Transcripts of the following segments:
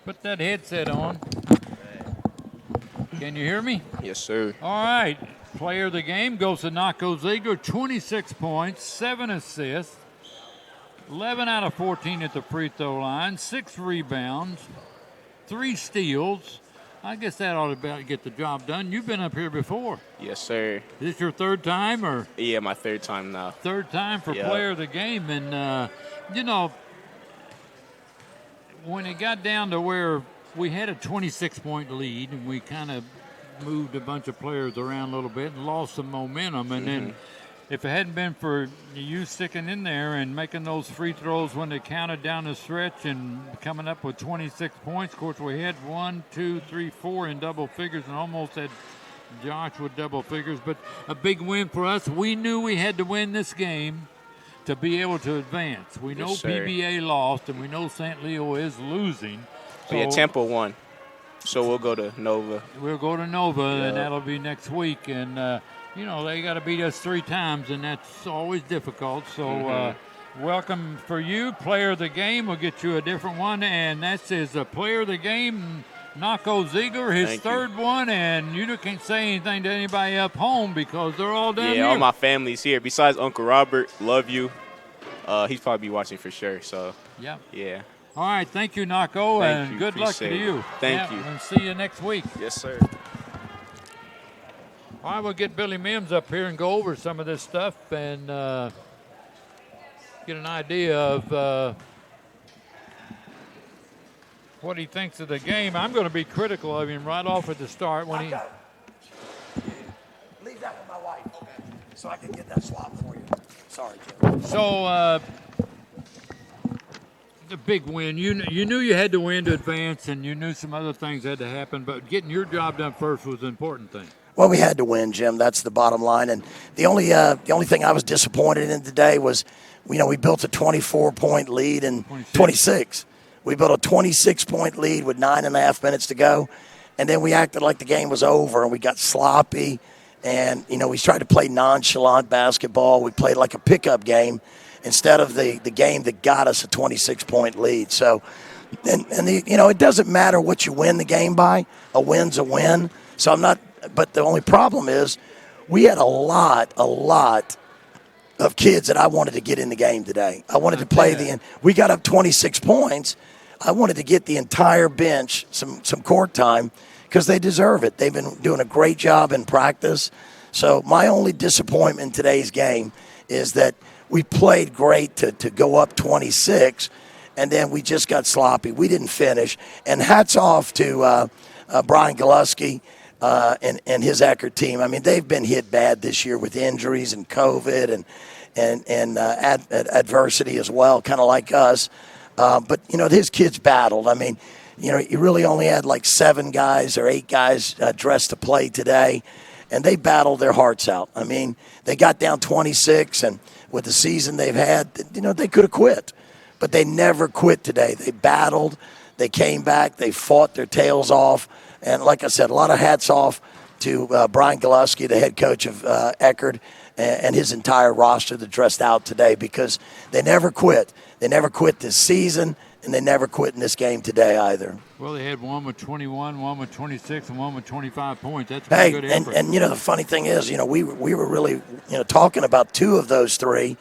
Put that headset on. Can you hear me? Yes, sir. All right. Player of the game goes to Runako Ziegler, 26 points, 7 assists, 11 out of 14 at the free throw line, 6 rebounds, 3 steals. I guess that ought to get the job done. You've been up here before. Yes, sir. Is this your third time or? Yeah, my third time now. Third time for player of the game. And, when it got down to where we had a 26-point lead and we kind of moved a bunch of players around a little bit and lost some momentum. And then if it hadn't been for you sticking in there and making those free throws when they counted down the stretch and coming up with 26 points, of course, we had 1, 2, 3, 4 in double figures and almost had Josh with double figures. But a big win for us. We knew we had to win this game to be able to advance. We know PBA lost and we know St. Leo is losing. So yeah, Tampa won. So we'll go to Nova. We'll go to Nova, and that'll be next week. And, they got to beat us 3 times, and that's always difficult. So welcome for you. Player of the game. We'll get you a different one. And that says a player of the game, Runako Ziegler, his third one. And you can't say anything to anybody up home because they're all down here. Yeah, all my family's here. Besides Uncle Robert, love you. He's probably be watching for sure. So, yeah. All right, thank you, Runako, and good luck to you. Thank you. And see you next week. Yes, sir. All right, we'll get Billy Mims up here and go over some of this stuff and get an idea of what he thinks of the game. I'm going to be critical of him right off at the start when he. Leave that with my wife, so I can get that swap for you. Sorry, Jim. So. The big win. You knew you had to win to advance, and you knew some other things had to happen, but getting your job done first was the important thing. Well, we had to win, Jim. That's the bottom line. And the only thing I was disappointed in today was, we built a 24-point lead in 26. We built a 26-point lead with 9.5 minutes to go, and then we acted like the game was over, and we got sloppy, and we tried to play nonchalant basketball. We played like a pickup game instead of the game that got us a 26-point lead. So, it doesn't matter what you win the game by. A win's a win. So but the only problem is we had a lot of kids that I wanted to get in the game today. I wanted to play we got up 26 points. I wanted to get the entire bench some court time because they deserve it. They've been doing a great job in practice. So my only disappointment in today's game is that we played great to go up 26, and then we just got sloppy. We didn't finish. And hats off to Brian Goluski and his Eckerd team. I mean, they've been hit bad this year with injuries and COVID and adversity as well, kind of like us. But his kids battled. I mean, you really only had like 7 guys or 8 guys dressed to play today, and they battled their hearts out. I mean, they got down 26, and with the season they've had, they could have quit. But they never quit today. They battled. They came back. They fought their tails off. And like I said, a lot of hats off to Brian Goluski, the head coach of Eckerd, and his entire roster that dressed out today because they never quit. They never quit this season, and they never quit in this game today either. Well, they had one with 21, one with 26, and one with 25 points. That's a pretty good effort. And the funny thing is, we were really, talking about 2 of those 3.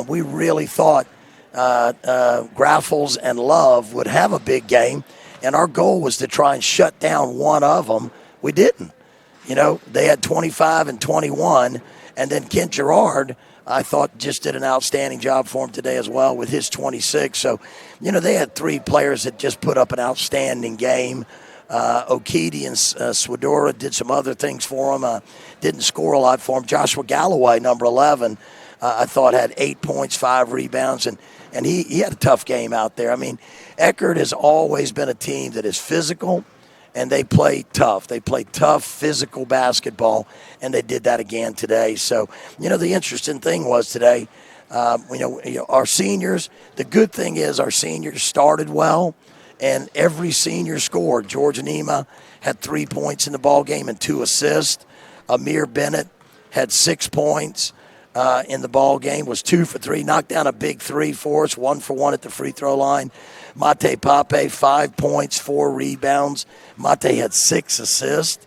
We really thought Graffles and Love would have a big game, and our goal was to try and shut down one of them. We didn't. They had 25 and 21, and then Kent Gerard, I thought, just did an outstanding job for him today as well with his 26. So, they had 3 players that just put up an outstanding game. Okidi and Swadora did some other things for him. Didn't score a lot for him. Joshua Galloway, number 11, I thought had 8 points, 5 rebounds, and he had a tough game out there. I mean, Eckerd has always been a team that is physical, and they play tough. They play tough, physical basketball, and they did that again today. So, the interesting thing was today, our seniors, the good thing is our seniors started well, and every senior scored. George Anima had 3 points in the ball game and 2 assists. Amir Bennett had 6 points. in the ball game, was 2 for 3, knocked down a big three for us, 1 for 1 at the free throw line. Mate Pape, 5 points, 4 rebounds. Mate had 6 assists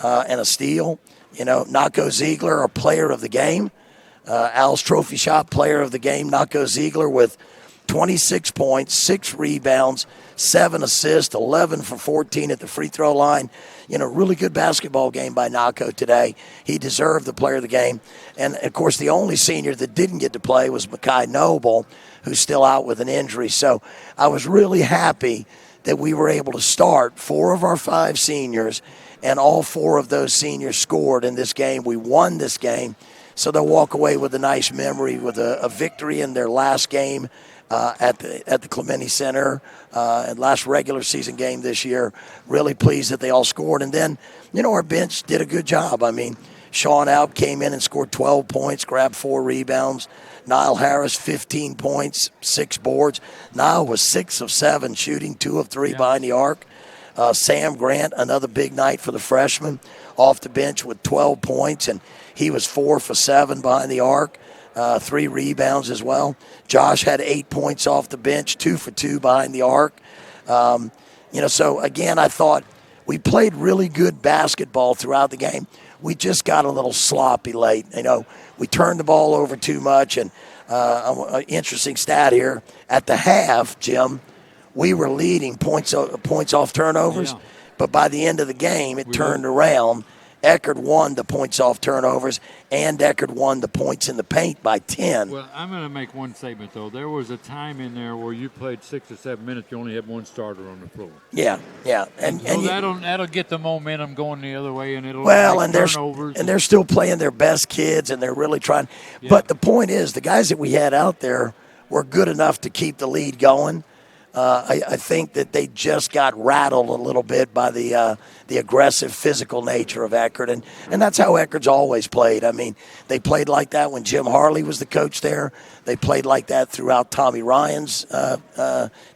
and a steal. Runako Ziegler, our player of the game. Al's Trophy Shop player of the game, Runako Ziegler, with 26 points, 6 rebounds, 7 assists, 11 for 14 at the free throw line. Really good basketball game by Runako today. He deserved the player of the game. And, of course, the only senior that didn't get to play was Makai Noble, who's still out with an injury. So I was really happy that we were able to start 4 of our 5 seniors, and all 4 of those seniors scored in this game. We won this game. So they'll walk away with a nice memory, with a victory in their last game at the Clemente Center, and last regular season game this year. Really pleased that they all scored. And then, our bench did a good job. I mean, Sean Alp came in and scored 12 points, grabbed 4 rebounds. Niall Harris, 15 points, 6 boards. Niall was 6 of 7 shooting, 2 of 3 behind the arc. Sam Grant, another big night for the freshman, off the bench with 12 points, and he was 4 for 7 behind the arc, 3 rebounds as well. Josh had 8 points off the bench, 2 for 2 behind the arc. So again, I thought we played really good basketball throughout the game. We just got a little sloppy late. We turned the ball over too much, and an interesting stat here. At the half, Jim, we were leading points off turnovers, but by the end of the game, it turned around. Eckerd won the points off turnovers, and Eckerd won the points in the paint by 10. Well, I'm going to make one statement, though. There was a time in there where you played 6 or 7 minutes, you only had 1 starter on the floor. Yeah. And that'll get the momentum going the other way, and it'll turnovers. And they're still playing their best kids, and they're really trying. Yeah. But the point is, the guys that we had out there were good enough to keep the lead going. I think that they just got rattled a little bit by the aggressive physical nature of Eckerd, and that's how Eckerd's always played. I mean, they played like that when Jim Harley was the coach there. They played like that throughout Tommy Ryan's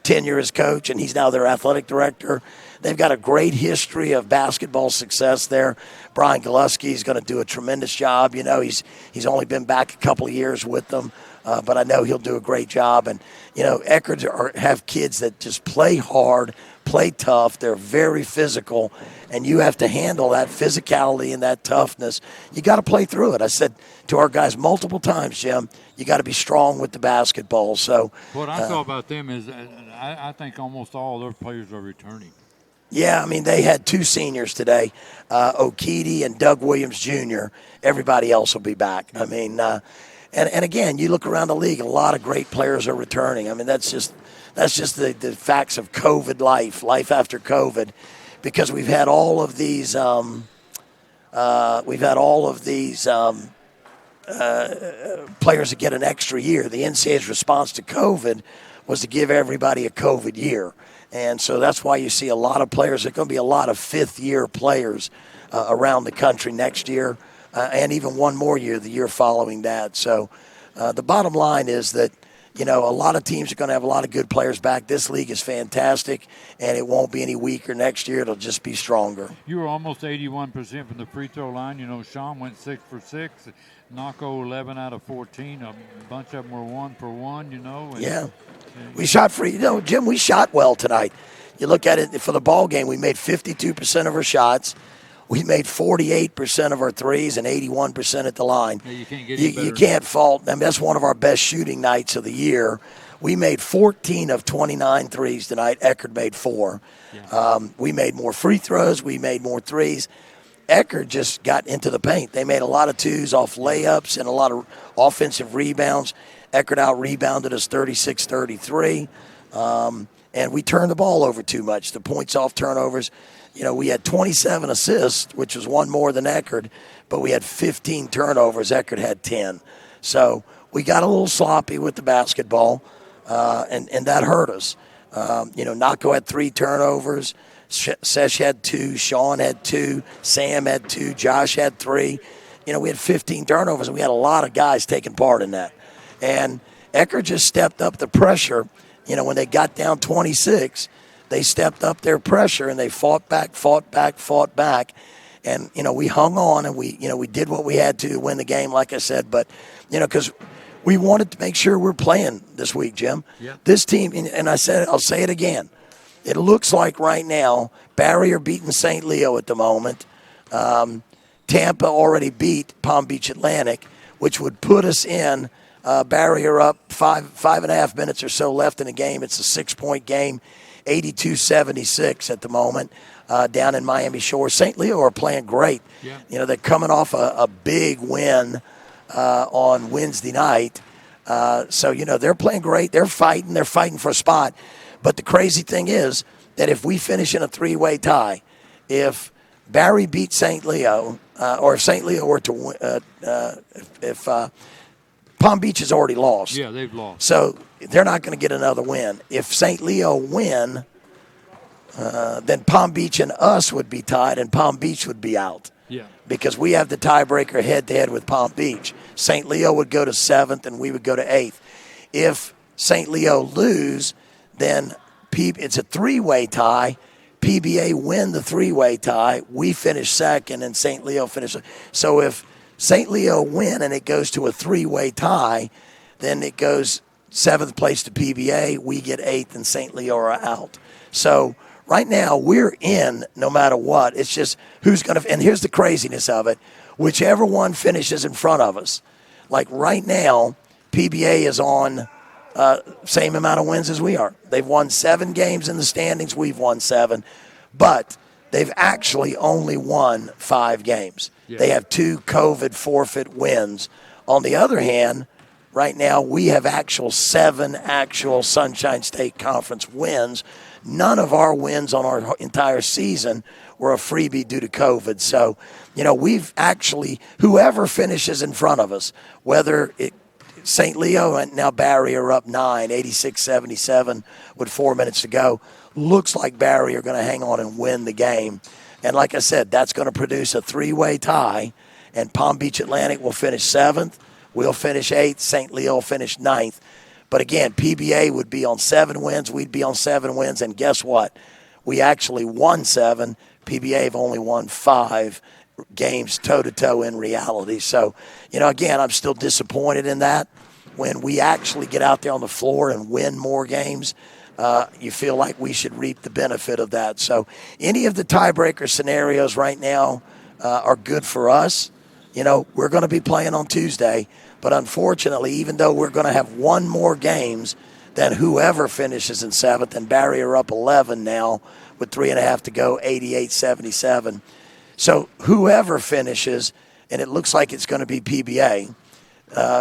tenure as coach, and he's now their athletic director. They've got a great history of basketball success there. Brian Gillespie is going to do a tremendous job. He's only been back a couple of years with them. But I know he'll do a great job. And, Eckerd have kids that just play hard, play tough. They're very physical, and you have to handle that physicality and that toughness. You got to play through it. I said to our guys multiple times, Jim, you got to be strong with the basketball. So what I saw about them is I think almost all their players are returning. Yeah, I mean, they had 2 seniors today, O'Keefe and Doug Williams Jr. Everybody else will be back. I mean, and again, you look around the league, a lot of great players are returning. I mean, that's just the facts of COVID life after COVID, because we've had all of these players that get an extra year. The NCAA's response to COVID was to give everybody a COVID year. And so that's why you see a lot of players. There's going to be a lot of fifth-year players around the country next year, and even one more year, the year following that. So the bottom line is that, a lot of teams are going to have a lot of good players back. This league is fantastic, and it won't be any weaker next year. It'll just be stronger. You were almost 81% from the free throw line. Sean went 6 for 6. Runako 11 out of 14. A bunch of them were 1 for 1, Yeah. We shot free. Jim, we shot well tonight. You look at it for the ball game, we made 52% of our shots. We made 48% of our threes and 81% at the line. Yeah, you can't fault. I mean, that's one of our best shooting nights of the year. We made 14 of 29 threes tonight. Eckerd made 4. Yeah. We made more free throws. We made more threes. Eckerd just got into the paint. They made a lot of 2s off layups and a lot of offensive rebounds. Eckerd out-rebounded us 36-33. And we turned the ball over too much. The points off turnovers. We had 27 assists, which was 1 more than Eckerd, but we had 15 turnovers. Eckerd had 10. So we got a little sloppy with the basketball, and that hurt us. Runako had 3 turnovers. Sesh had 2. Sean had 2. Sam had 2. Josh had 3. We had 15 turnovers, and we had a lot of guys taking part in that. And Eckerd just stepped up the pressure. When they got down 26, they stepped up their pressure, and they fought back. And, we hung on and we did what we had to win the game, like I said. But, because we wanted to make sure we're playing this week, Jim. Yeah. This team, and I'll say it again. It looks like right now, Barry are beating St. Leo at the moment. Tampa already beat Palm Beach Atlantic, which would put us in Barry are up 5.5 minutes or so left in the game. It's a 6-point game, 82-76 at the moment down in Miami Shores. St. Leo are playing great. Yeah. They're coming off a big win on Wednesday night. So, they're playing great. They're fighting for a spot. But the crazy thing is that if we finish in a 3-way tie, if Barry beats St. Leo, or if St. Leo were to win, if Palm Beach has already lost. Yeah, they've lost. So they're not going to get another win. If St. Leo win, then Palm Beach and us would be tied, and Palm Beach would be out. Yeah. Because we have the tiebreaker head-to-head with Palm Beach. St. Leo would go to 7th, and we would go to 8th. If St. Leo lose, then it's a 3-way tie. PBA win the 3-way tie. We finish second, and St. Leo finish. So if St. Leo win and it goes to a 3-way tie, then it goes 7th place to PBA. We get 8th, and St. Leo are out. So right now we're in no matter what. It's just who's going to – and here's the craziness of it. Whichever one finishes in front of us. Like right now, PBA is on same amount of wins as we are. They've won 7 games in the standings. We've won 7. But they've actually only won 5 games. Yeah. They have 2 COVID forfeit wins. On the other hand, right now we have 7 actual Sunshine State Conference wins. None of our wins on our entire season were a freebie due to COVID. So, we've actually, whoever finishes in front of us, whether it St. Leo and now Barry are up 9, 86-77 with 4 minutes to go. Looks like Barry are going to hang on and win the game. And like I said, that's going to produce a 3-way tie, and Palm Beach Atlantic will finish 7th. We'll finish 8th. St. Leo will finish 9th. But again, PBA would be on 7 wins. We'd be on 7 wins. And guess what? We actually won 7. PBA have only won 5 games toe-to-toe in reality. So, again, I'm still disappointed in that. When we actually get out there on the floor and win more games, you feel like we should reap the benefit of that. So any of the tiebreaker scenarios right now are good for us. We're going to be playing on Tuesday, but unfortunately, even though we're going to have 1 more games than whoever finishes in 7th, and Barry are up 11 now with 3.5 to go, 88-77. So whoever finishes, and it looks like it's going to be PBA,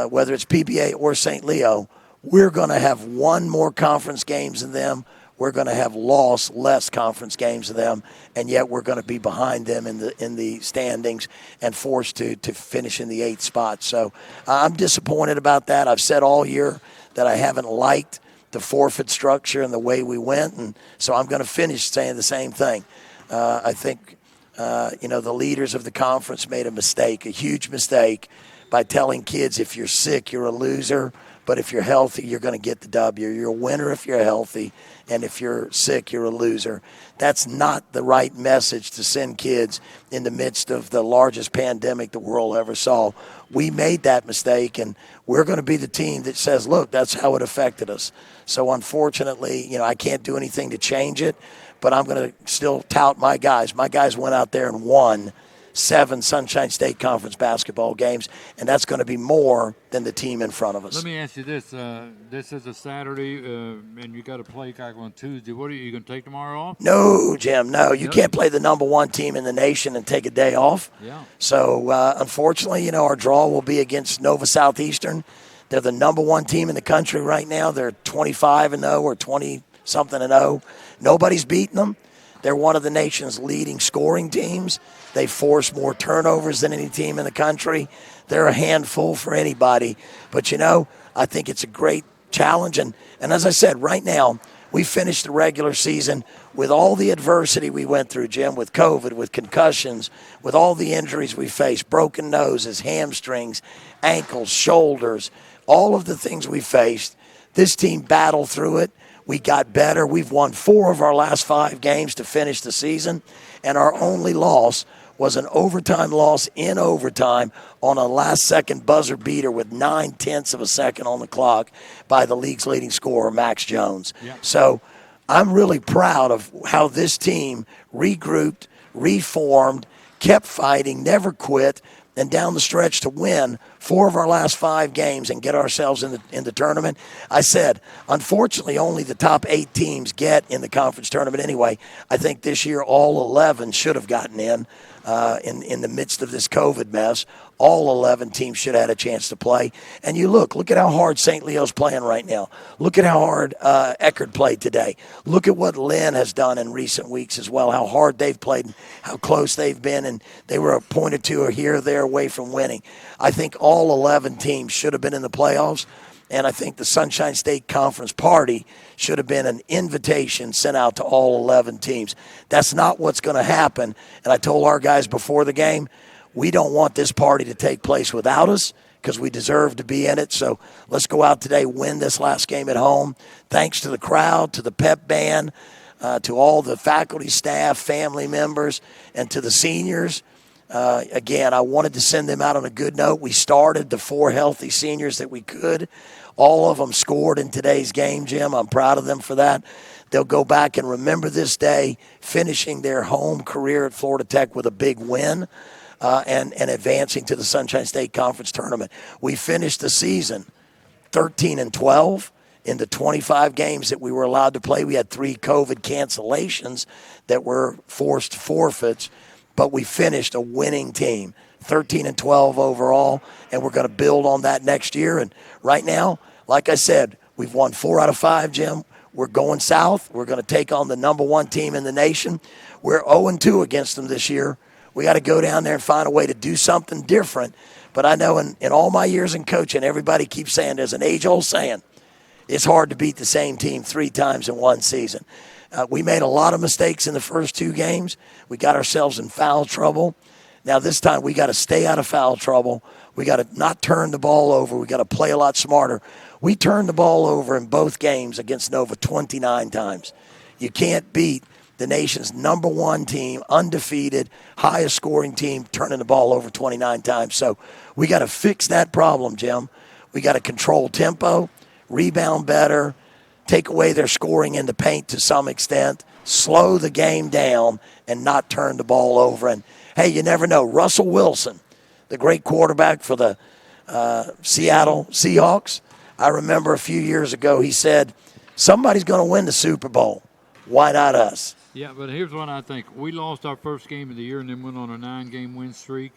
whether it's PBA or St. Leo, we're going to have 1 more conference games than them. We're going to have lost less conference games than them, and yet we're going to be behind them in the standings and forced to finish in the 8th spot. So I'm disappointed about that. I've said all year that I haven't liked the forfeit structure and the way we went, and so I'm going to finish saying the same thing. I think the leaders of the conference made a huge mistake, by telling kids if you're sick, you're a loser, but if you're healthy, you're going to get the W. You're a winner if you're healthy, and if you're sick, you're a loser. That's not the right message to send kids in the midst of the largest pandemic the world ever saw. We made that mistake, and we're going to be the team that says, look, that's how it affected us. So unfortunately, I can't do anything to change it, but I'm going to still tout my guys. My guys went out there and won 7 Sunshine State Conference basketball games, and that's going to be more than the team in front of us. Let me ask you this. This is a Saturday, and you got to play on Tuesday. What are you going to take tomorrow off? No, Jim, no. You can't play the number 1 team in the nation and take a day off. Yeah. So, unfortunately, our draw will be against Nova Southeastern. They're the number 1 team in the country right now. They're 25-0 or 20-something-0. Nobody's beaten them. They're one of the nation's leading scoring teams. They force more turnovers than any team in the country. They're a handful for anybody. But, I think it's a great challenge. And as I said, right now, we finished the regular season with all the adversity we went through, Jim, with COVID, with concussions, with all the injuries we faced, broken noses, hamstrings, ankles, shoulders, all of the things we faced. This team battled through it. We got better. We've won 4 of our last 5 games to finish the season, and our only loss was an overtime loss in overtime on a last-second buzzer beater with 9/10 of a second on the clock by the league's leading scorer, Max Jones. Yeah. So I'm really proud of how this team regrouped, reformed, kept fighting, never quit, and down the stretch to win 4 of our last 5 games and get ourselves in the tournament. I said, unfortunately, only the top 8 teams get in the conference tournament anyway. I think this year all 11 should have gotten in the midst of this COVID mess. All 11 teams should have had a chance to play. And you look at how hard St. Leo's playing right now. Look at how hard Eckerd played today. Look at what Lynn has done in recent weeks as well, how hard they've played and how close they've been. And they were a point or two or here or there away from winning. I think all 11 teams should have been in the playoffs. And I think the Sunshine State Conference party should have been an invitation sent out to all 11 teams. That's not what's going to happen. And I told our guys before the game, we don't want this party to take place without us because we deserve to be in it. So let's go out today, win this last game at home. Thanks to the crowd, to the pep band, to all the faculty, staff, family members, and to the seniors. Again, I wanted to send them out on a good note. We started the 4 healthy seniors that we could. All of them scored in today's game, Jim. I'm proud of them for that. They'll go back and remember this day, finishing their home career at Florida Tech with a big win. And advancing to the Sunshine State Conference Tournament. We finished the season 13-12 in the 25 games that we were allowed to play. We had 3 COVID cancellations that were forced forfeits, but we finished a winning team, 13-12 overall, and we're going to build on that next year. And right now, like I said, we've won 4 out of 5, Jim. We're going south. We're going to take on the number 1 team in the nation. We're 0-2 against them this year. We got to go down there and find a way to do something different. But I know in all my years in coaching, everybody keeps saying there's an age-old saying, it's hard to beat the same team 3 times in one season. We made a lot of mistakes in the first 2 games. We got ourselves in foul trouble. Now this time we got to stay out of foul trouble. We got to not turn the ball over. We got to play a lot smarter. We turned the ball over in both games against Nova 29 times. You can't beat the nation's number 1 team, undefeated, highest scoring team, turning the ball over 29 times. So we got to fix that problem, Jim. We got to control tempo, rebound better, take away their scoring in the paint to some extent, slow the game down, and not turn the ball over. And, hey, you never know. Russell Wilson, the great quarterback for the Seattle Seahawks, I remember a few years ago he said, somebody's going to win the Super Bowl. Why not us? Yeah, but here's what I think. We lost our first game of the year and then went on a 9-game win streak.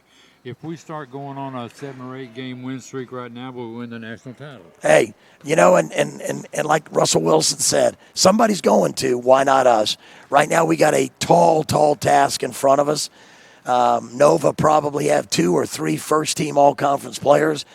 If we start going on a 7 or 8 game win streak right now, we'll win the national title. Hey, and like Russell Wilson said, somebody's going to. Why not us? Right now we got a tall task in front of us. Nova probably have 2 or 3 first-team all-conference players.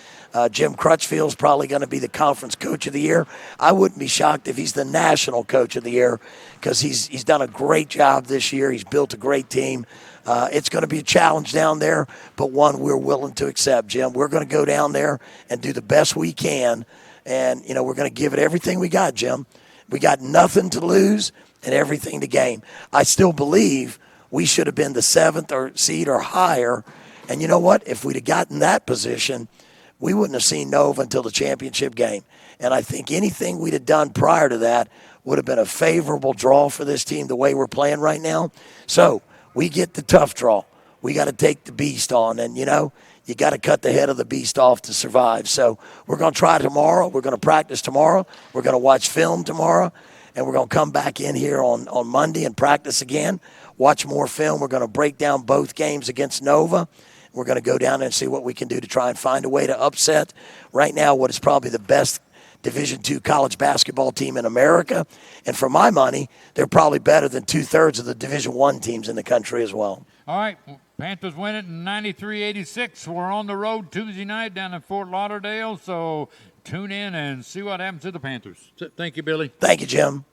Jim Crutchfield's probably going to be the conference coach of the year. I wouldn't be shocked if he's the national coach of the year because he's done a great job this year. He's built a great team. It's going to be a challenge down there, but one we're willing to accept, Jim. We're going to go down there and do the best we can, and, we're going to give it everything we got, Jim. We got nothing to lose and everything to gain. I still believe we should have been the 7th seed or higher, and you know what? If we'd have gotten that position, we wouldn't have seen Nova until the championship game. And I think anything we'd have done prior to that would have been a favorable draw for this team the way we're playing right now. So we get the tough draw. We got to take the beast on. And, you got to cut the head of the beast off to survive. So we're going to try tomorrow. We're going to practice tomorrow. We're going to watch film tomorrow. And we're going to come back in here on Monday and practice again, watch more film. We're going to break down both games against Nova. We're going to go down there and see what we can do to try and find a way to upset right now what is probably the best Division II college basketball team in America. And for my money, they're probably better than 2/3 of the Division I teams in the country as well. All right, Panthers win it in 93-86. We're on the road Tuesday night down in Fort Lauderdale, so tune in and see what happens to the Panthers. Thank you, Billy. Thank you, Jim.